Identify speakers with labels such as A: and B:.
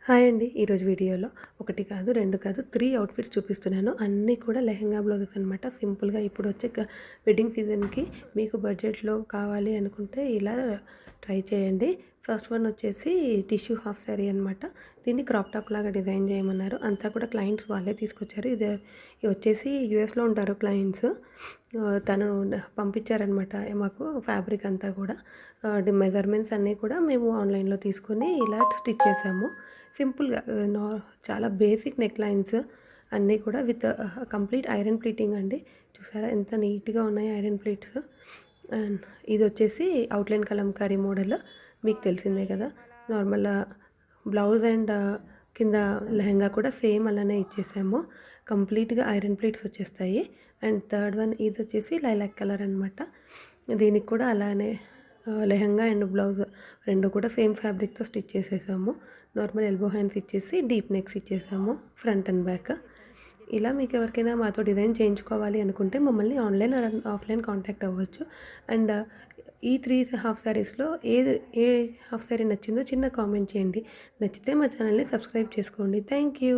A: Hi అండి. ఈరోజు వీడియోలో ఒకటి కాదు, 2 కాదు, 3 అవుట్‌ఫిట్స్ చూపిస్తున్నాను. అన్నీ కూడా లెహెంగా బ్లౌజెస్ అనమాట. సింపుల్‌గా ఇప్పుడు వచ్చే వెడ్డింగ్ సీజన్‌కి మీకు బడ్జెట్‌లో కావాలి అనుకుంటే ఇలా ట్రై చేయండి. ఫస్ట్ వన్ వచ్చేసి టిష్యూ హాఫ్ సారీ అనమాట. దీన్ని క్రాప్ టాప్ లాగా డిజైన్ చేయమన్నారు. అంతా కూడా క్లయింట్స్ వాళ్ళే తీసుకొచ్చారు. ఇది వచ్చేసి యూఎస్‌లో ఉంటారు క్లయింట్స్. తను పంపించారనమాట మాకు ఫ్యాబ్రిక్ అంతా కూడా. మెజర్మెంట్స్ అన్నీ కూడా మేము ఆన్లైన్‌లో తీసుకొని ఇలా స్టిచ్ చేసాము. సింపుల్‌గా చాలా బేసిక్ నెక్ లైన్స్ అన్నీ కూడా విత్ కంప్లీట్ ఐరన్ ప్లీటింగ్ అండి. చూసారా ఎంత నీట్‌గా ఉన్నాయి ఐరన్ ప్లీట్స్. అండ్ ఇదొచ్చేసి అవుట్‌లైన్ కలంకారీ మోడల్. మీకు తెలిసిందే కదా! నార్మల్ బ్లౌజ్ అండ్ కింద లెహెంగా కూడా సేమ్ అలానే ఇచ్చేసాము. కంప్లీట్‌గా ఐరన్ ప్లీట్స్ వచ్చేస్తాయి. అండ్ థర్డ్ వన్ ఇదొచ్చేసి లైలాక్ కలర్ అనమాట. దీనికి కూడా అలానే లెహెంగా అండ్ బ్లౌజ్ 2 కూడా సేమ్ ఫ్యాబ్రిక్‌తో స్టిచ్ చేసేసాము. నార్మల్ ఎల్బో హ్యాండ్స్ ఇచ్చేసి డీప్ నెక్స్ ఇచ్చేసాము ఫ్రంట్ అండ్ బ్యాక్. ఇలా మీకు ఎవరికైనా మాతో డిజైన్ చేయించుకోవాలి అనుకుంటే మమ్మల్ని ఆన్‌లైన్ ఆర్ ఆఫ్‌లైన్ కాంటాక్ట్ అవ్వచ్చు. అండ్ ఈ 3 హాఫ్ సారీస్‌లో ఏ హాఫ్ సారీ నచ్చిందో చిన్న కామెంట్ చేయండి. నచ్చితే మా ఛానల్‌ని సబ్స్క్రైబ్ చేసుకోండి. Thank you.